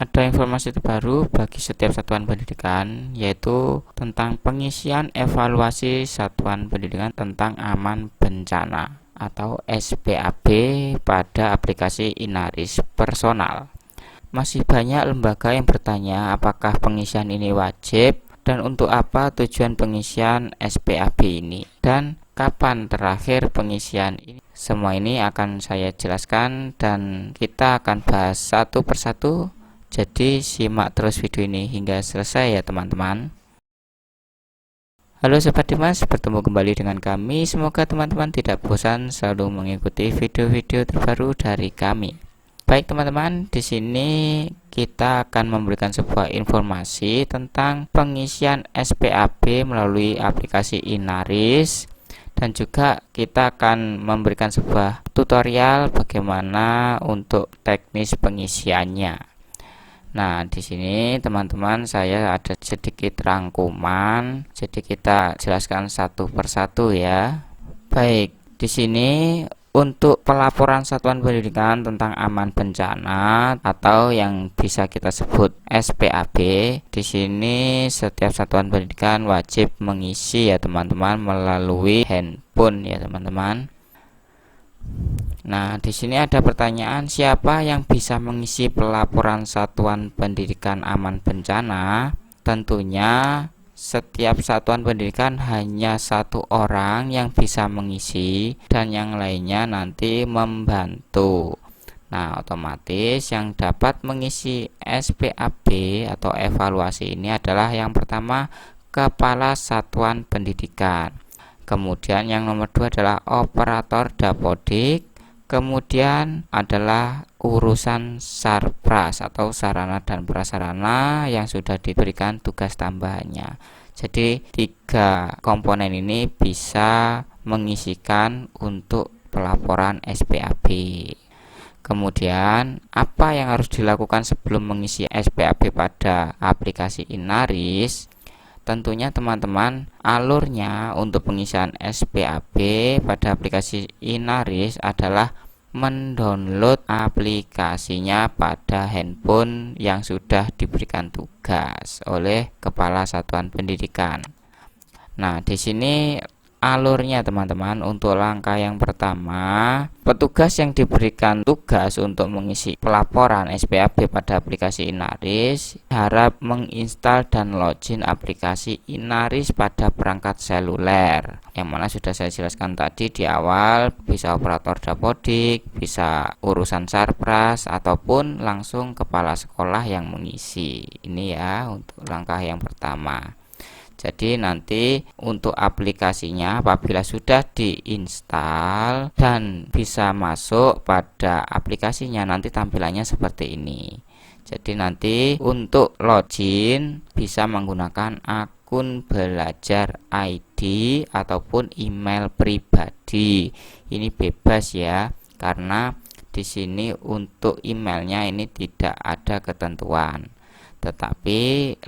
ada informasi terbaru bagi setiap satuan pendidikan, yaitu tentang pengisian evaluasi satuan pendidikan tentang aman bencana atau SPAB pada aplikasi Inaris Personal. Masih banyak lembaga yang bertanya apakah pengisian ini wajib dan untuk apa tujuan pengisian SPAB ini dan kapan terakhir pengisian ini. Semua ini akan saya jelaskan dan kita akan bahas satu persatu. Jadi simak terus video ini hingga selesai ya teman-teman. Halo Sobat Dimas, bertemu kembali dengan kami. Semoga teman-teman tidak bosan selalu mengikuti video-video terbaru dari kami. Baik teman-teman, di sini kita akan memberikan sebuah informasi tentang pengisian SPAB melalui aplikasi Inaris dan juga kita akan memberikan sebuah tutorial bagaimana untuk teknis pengisiannya. Nah, di sini teman-teman saya ada sedikit rangkuman, jadi kita jelaskan satu persatu ya. Baik, di sini untuk pelaporan satuan pendidikan tentang aman bencana atau yang bisa kita sebut SPAB, di sini setiap satuan pendidikan wajib mengisi ya teman-teman melalui handphone ya teman-teman. Nah, di sini ada pertanyaan, siapa yang bisa mengisi pelaporan satuan pendidikan aman bencana? Tentunya setiap satuan pendidikan hanya satu orang yang bisa mengisi dan yang lainnya nanti membantu. Nah, otomatis yang dapat mengisi SPAB atau evaluasi ini adalah yang pertama kepala satuan pendidikan. Kemudian yang nomor 2 adalah operator dapodik. Kemudian adalah urusan sarpras atau sarana dan prasarana yang sudah diberikan tugas tambahannya. Jadi 3 komponen ini bisa mengisikan untuk pelaporan SPAB. Kemudian apa yang harus dilakukan sebelum mengisi SPAB pada aplikasi Inaris? Tentunya teman-teman, alurnya untuk pengisian SPAB pada aplikasi Inaris adalah mendownload aplikasinya pada handphone yang sudah diberikan tugas oleh kepala satuan pendidikan. Nah, di sini alurnya teman-teman, untuk langkah yang pertama, petugas yang diberikan tugas untuk mengisi pelaporan SPAB pada aplikasi Inaris harap menginstal dan login aplikasi Inaris pada perangkat seluler, yang mana sudah saya jelaskan tadi di awal, bisa operator dapodik, bisa urusan sarpras, ataupun langsung kepala sekolah yang mengisi. Ini ya untuk langkah yang pertama. Jadi nanti untuk aplikasinya apabila sudah diinstal dan bisa masuk pada aplikasinya, nanti tampilannya seperti ini. Jadi nanti untuk login bisa menggunakan akun belajar ID ataupun email pribadi. Ini bebas ya, karena di sini untuk emailnya ini tidak ada ketentuan. Tetapi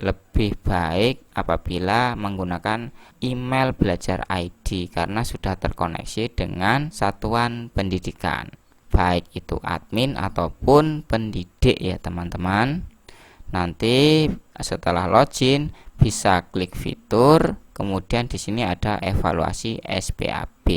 lebih baik apabila menggunakan email belajar ID karena sudah terkoneksi dengan satuan pendidikan, baik itu admin ataupun pendidik ya teman-teman. Nanti setelah login bisa klik fitur, kemudian di sini ada evaluasi SPAB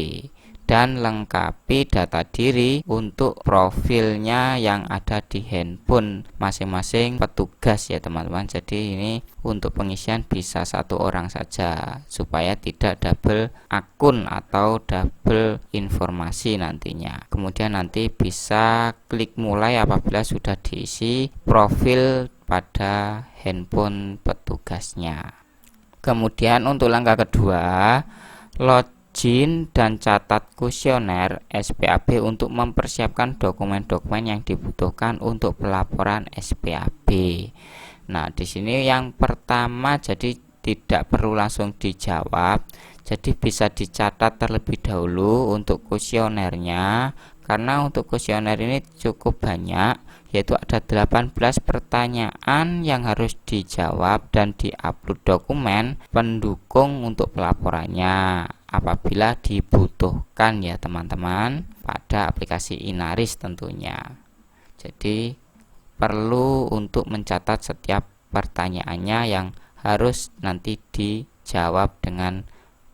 dan lengkapi data diri untuk profilnya yang ada di handphone masing-masing petugas ya teman-teman. Jadi ini untuk pengisian bisa satu orang saja supaya tidak double akun atau double informasi nantinya. Kemudian nanti bisa klik mulai apabila sudah diisi profil pada handphone petugasnya. Kemudian untuk langkah kedua, login dan catat kuesioner SPAB untuk mempersiapkan dokumen-dokumen yang dibutuhkan untuk pelaporan SPAB. Nah, di sini yang pertama jadi tidak perlu langsung dijawab. Jadi bisa dicatat terlebih dahulu untuk kuesionernya, karena untuk kuesioner ini cukup banyak, yaitu ada 18 pertanyaan yang harus dijawab dan diupload dokumen pendukung untuk pelaporannya apabila dibutuhkan ya teman-teman pada aplikasi Inaris tentunya. Jadi perlu untuk mencatat setiap pertanyaannya yang harus nanti dijawab dengan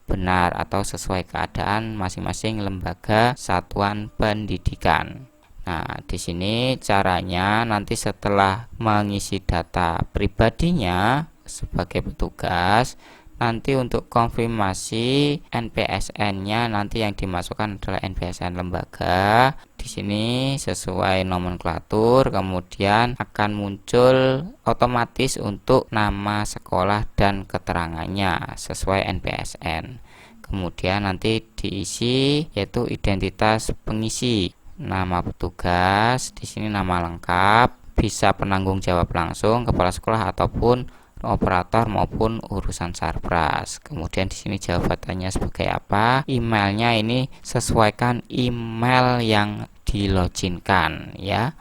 benar atau sesuai keadaan masing-masing lembaga satuan pendidikan. Nah, di sini caranya nanti setelah mengisi data pribadinya sebagai petugas, nanti untuk konfirmasi NPSN-nya nanti yang dimasukkan adalah NPSN lembaga. Di sini sesuai nomenklatur, kemudian akan muncul otomatis untuk nama sekolah dan keterangannya sesuai NPSN. Kemudian nanti diisi yaitu identitas pengisi, nama petugas, di sini nama lengkap, bisa penanggung jawab langsung, kepala sekolah ataupun operator maupun urusan sarpras. Kemudian di sini jawabannya sebagai apa? Emailnya ini sesuaikan email yang diloginkan ya.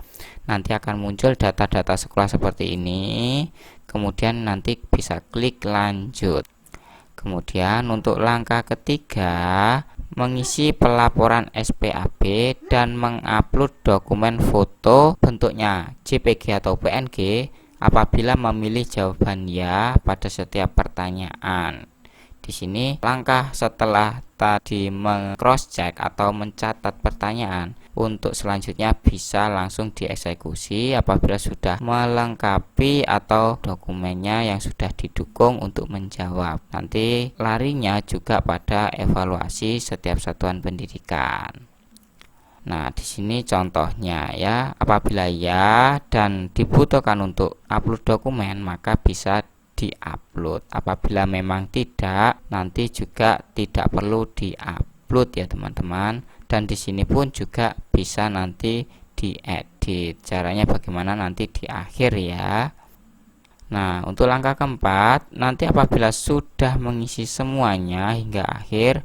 Nanti akan muncul data-data sekolah seperti ini. Kemudian nanti bisa klik lanjut. Kemudian untuk langkah ketiga, mengisi pelaporan SPAB dan mengupload dokumen foto bentuknya JPG atau PNG apabila memilih jawaban ya pada setiap pertanyaan. Di sini langkah setelah tadi meng-cross check atau mencatat pertanyaan, untuk selanjutnya bisa langsung dieksekusi apabila sudah melengkapi atau dokumennya yang sudah didukung untuk menjawab. Nanti larinya juga pada evaluasi setiap satuan pendidikan. Nah, di sini contohnya ya, apabila ya dan dibutuhkan untuk upload dokumen maka bisa diupload. Apabila memang tidak, nanti juga tidak perlu diupload ya teman-teman. Dan di sini pun juga bisa nanti diedit. Caranya bagaimana nanti di akhir ya. Nah, untuk langkah keempat, nanti apabila sudah mengisi semuanya hingga akhir,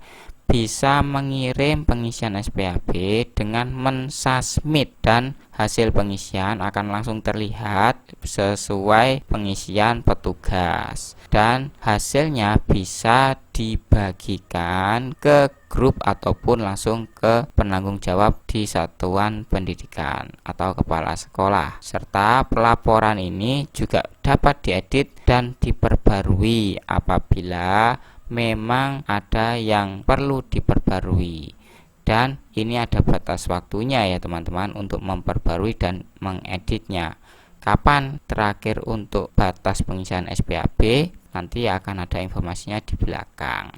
bisa mengirim pengisian SPAB dengan mensubmit dan hasil pengisian akan langsung terlihat sesuai pengisian petugas dan hasilnya bisa dibagikan ke grup ataupun langsung ke penanggung jawab di satuan pendidikan atau kepala sekolah. Serta pelaporan ini juga dapat diedit dan diperbarui apabila memang ada yang perlu diperbarui, dan ini ada batas waktunya ya teman-teman untuk memperbarui dan mengeditnya. Kapan terakhir untuk batas pengisian SPAB, nanti akan ada informasinya di belakang.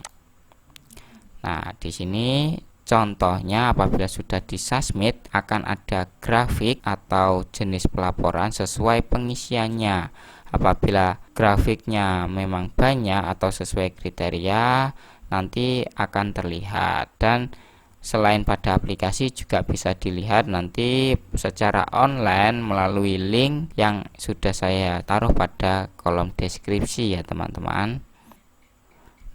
Nah, di sini contohnya apabila sudah disubmit akan ada grafik atau jenis pelaporan sesuai pengisiannya. Apabila grafiknya memang banyak atau sesuai kriteria, nanti akan terlihat. Dan selain pada aplikasi juga bisa dilihat nanti secara online melalui link yang sudah saya taruh pada kolom deskripsi ya teman-teman.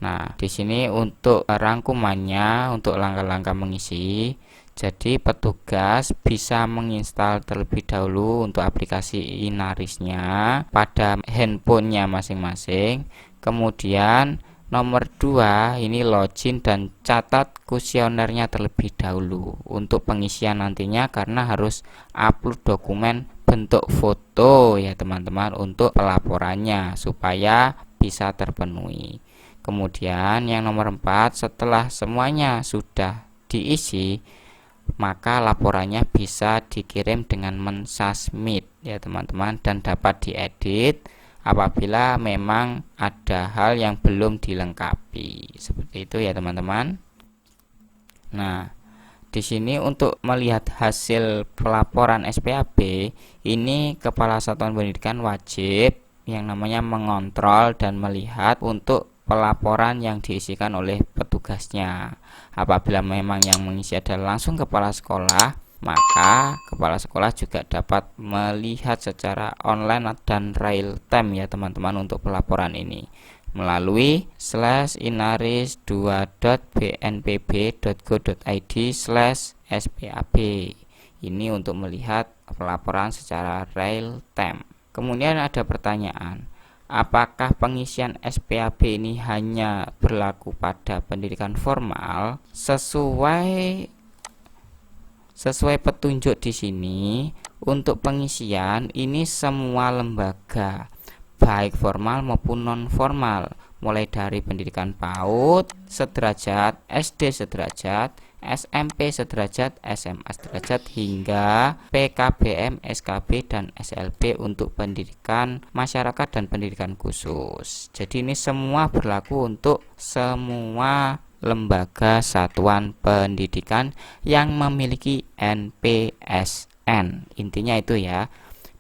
Nah, di sini untuk rangkumannya untuk langkah-langkah mengisi. Jadi petugas bisa menginstal terlebih dahulu untuk aplikasi Inarisnya pada handphonenya masing-masing. Kemudian nomor 2 ini login dan catat kuesionernya terlebih dahulu untuk pengisian nantinya, karena harus upload dokumen bentuk foto ya teman-teman untuk pelaporannya supaya bisa terpenuhi. Kemudian yang nomor 4, setelah semuanya sudah diisi, maka laporannya bisa dikirim dengan mensubmit ya teman-teman, dan dapat diedit apabila memang ada hal yang belum dilengkapi. Seperti itu ya teman-teman. Nah, di sini untuk melihat hasil pelaporan SPAB, ini kepala satuan pendidikan wajib yang namanya mengontrol dan melihat untuk pelaporan yang diisikan oleh petugasnya. Apabila memang yang mengisi adalah langsung kepala sekolah, maka kepala sekolah juga dapat melihat secara online dan real time ya teman-teman untuk pelaporan ini melalui /inaris2.bnpb.go.id/spab. Ini untuk melihat pelaporan secara real time. Kemudian ada pertanyaan, apakah pengisian SPAB ini hanya berlaku pada pendidikan formal? Sesuai petunjuk di sini, untuk pengisian ini semua lembaga baik formal maupun non formal, mulai dari pendidikan PAUD sederajat, SD sederajat, SMP sederajat, SMA sederajat, hingga PKBM, SKB, dan SLB untuk pendidikan masyarakat dan pendidikan khusus. Jadi ini semua berlaku untuk semua lembaga satuan pendidikan yang memiliki NPSN. Intinya itu ya.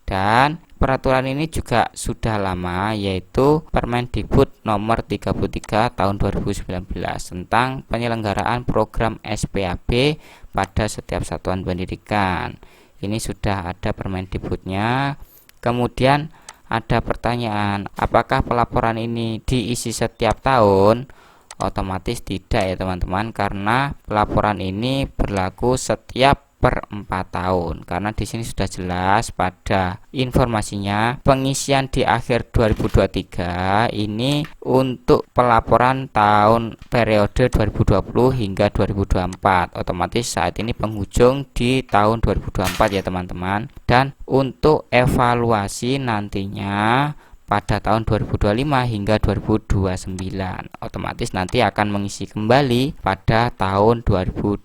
Dan peraturan ini juga sudah lama, yaitu Permendikbud nomor 33 tahun 2019 tentang penyelenggaraan program SPAB pada setiap satuan pendidikan. Ini sudah ada Permendikbudnya. Kemudian ada pertanyaan, apakah pelaporan ini diisi setiap tahun? Otomatis tidak ya teman-teman, karena pelaporan ini berlaku setiap per 4 tahun, karena di sini sudah jelas pada informasinya pengisian di akhir 2023 ini untuk pelaporan tahun periode 2020 hingga 2024, otomatis saat ini penghujung di tahun 2024 ya teman-teman. Dan untuk evaluasi nantinya pada tahun 2025 hingga 2029, otomatis nanti akan mengisi kembali pada tahun 2029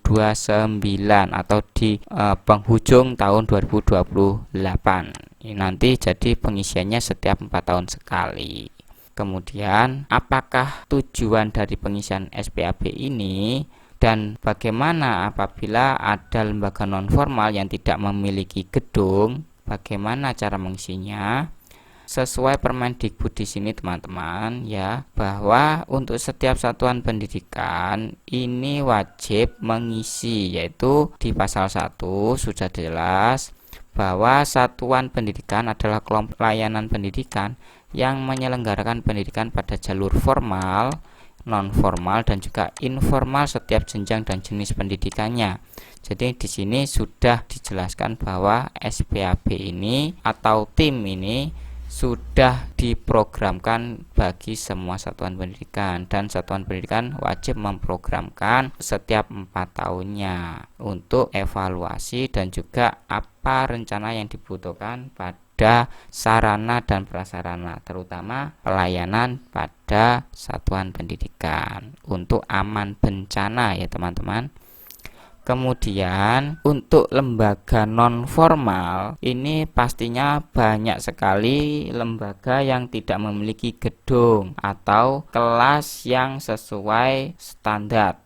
atau di penghujung tahun 2028. Ini nanti jadi pengisiannya setiap 4 tahun sekali. Kemudian apakah tujuan dari pengisian SPAB ini dan bagaimana apabila ada lembaga non formal yang tidak memiliki gedung, bagaimana cara mengisinya? Sesuai Permendikbud di sini teman-teman ya, bahwa untuk setiap satuan pendidikan ini wajib mengisi, yaitu di pasal 1 sudah jelas bahwa satuan pendidikan adalah kelompok layanan pendidikan yang menyelenggarakan pendidikan pada jalur formal, non formal, dan juga informal setiap jenjang dan jenis pendidikannya. Jadi di sini sudah dijelaskan bahwa SPAB ini atau tim ini sudah diprogramkan bagi semua satuan pendidikan, dan satuan pendidikan wajib memprogramkan setiap 4 tahunnya untuk evaluasi dan juga apa rencana yang dibutuhkan pada sarana dan prasarana, terutama pelayanan pada satuan pendidikan untuk aman bencana ya teman-teman. Kemudian untuk lembaga non formal ini pastinya banyak sekali lembaga yang tidak memiliki gedung atau kelas yang sesuai standar.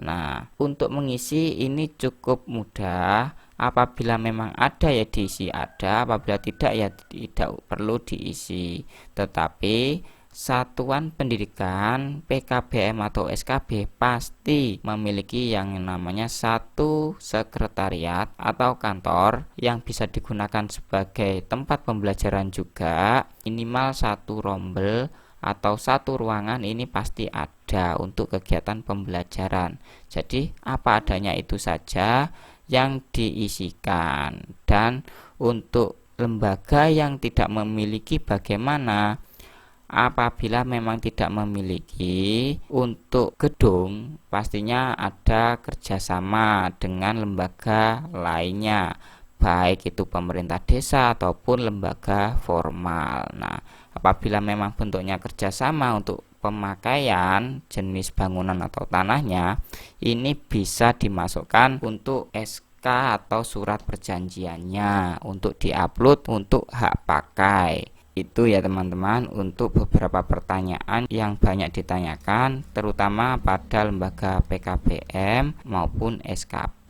Nah, untuk mengisi ini cukup mudah. Apabila memang ada ya diisi ada, apabila tidak ya tidak perlu diisi. Tetapi satuan pendidikan PKBM atau SKB pasti memiliki yang namanya satu sekretariat atau kantor yang bisa digunakan sebagai tempat pembelajaran juga. Minimal satu rombel atau satu ruangan ini pasti ada untuk kegiatan pembelajaran. Jadi apa adanya itu saja yang diisikan. Dan untuk lembaga yang tidak memiliki bagaimana? Apabila memang tidak memiliki untuk gedung, pastinya ada kerjasama dengan lembaga lainnya, baik itu pemerintah desa ataupun lembaga formal. Nah, apabila memang bentuknya kerjasama untuk pemakaian jenis bangunan atau tanahnya, ini bisa dimasukkan untuk SK atau surat perjanjiannya untuk diupload untuk hak pakai. Itu ya teman-teman untuk beberapa pertanyaan yang banyak ditanyakan, terutama pada lembaga PKBM maupun SKB.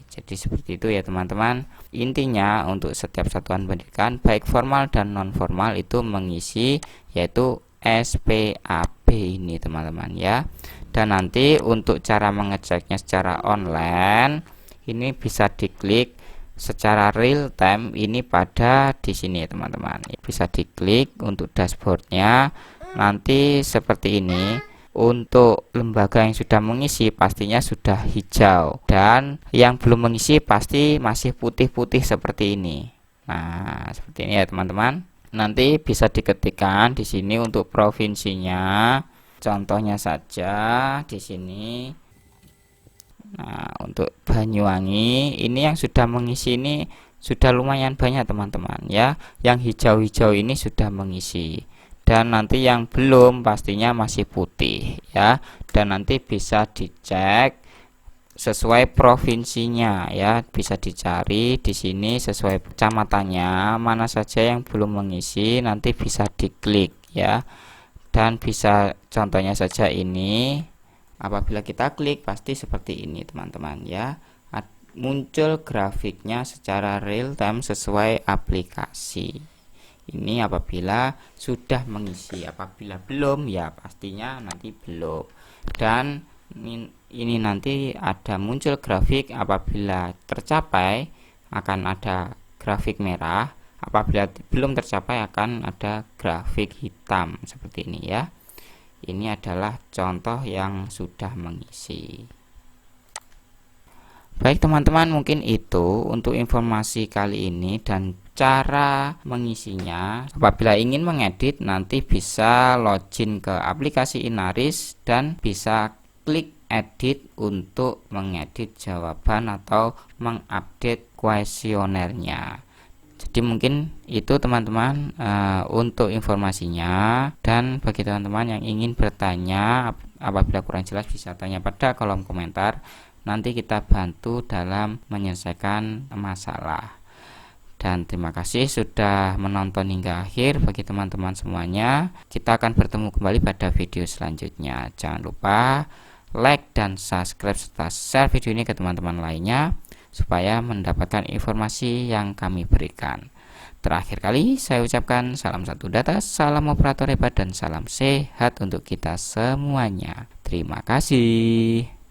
Jadi seperti itu ya teman-teman. Intinya untuk setiap satuan pendidikan baik formal dan non formal itu mengisi yaitu SPAB ini teman-teman ya. Dan nanti untuk cara mengeceknya secara online ini bisa diklik secara real time ini pada di sini teman-teman. Bisa diklik untuk dashboardnya. Nanti seperti ini. Untuk lembaga yang sudah mengisi pastinya sudah hijau, dan yang belum mengisi pasti masih putih-putih seperti ini. Nah, seperti ini ya teman-teman. Nanti bisa diketikkan di sini untuk provinsinya. Contohnya saja di sini. Nah, untuk Banyuwangi ini yang sudah mengisi ini sudah lumayan banyak teman-teman ya. Yang hijau-hijau ini sudah mengisi, dan nanti yang belum pastinya masih putih ya. Dan nanti bisa dicek sesuai provinsinya ya, bisa dicari di sini sesuai kecamatannya mana saja yang belum mengisi, nanti bisa diklik ya. Dan bisa contohnya saja ini, apabila kita klik pasti seperti ini teman-teman ya, muncul grafiknya secara real time sesuai aplikasi. Ini apabila sudah mengisi, apabila belum ya pastinya nanti belum. Dan ini nanti ada muncul grafik, apabila tercapai akan ada grafik merah, apabila belum tercapai akan ada grafik hitam seperti ini ya. Ini adalah contoh yang sudah mengisi. Baik teman-teman, mungkin itu untuk informasi kali ini dan cara mengisinya. Apabila ingin mengedit, nanti bisa login ke aplikasi Inaris dan bisa klik edit untuk mengedit jawaban atau mengupdate kuesionernya. Jadi mungkin itu teman-teman untuk informasinya. Dan bagi teman-teman yang ingin bertanya, apabila kurang jelas bisa tanya pada kolom komentar. Nanti kita bantu dalam menyelesaikan masalah. Dan terima kasih sudah menonton hingga akhir. Bagi teman-teman semuanya, kita akan bertemu kembali pada video selanjutnya. Jangan lupa like dan subscribe serta share video ini ke teman-teman lainnya supaya mendapatkan informasi yang kami berikan. Terakhir kali saya ucapkan salam satu data, salam operator hebat, dan salam sehat untuk kita semuanya. Terima kasih.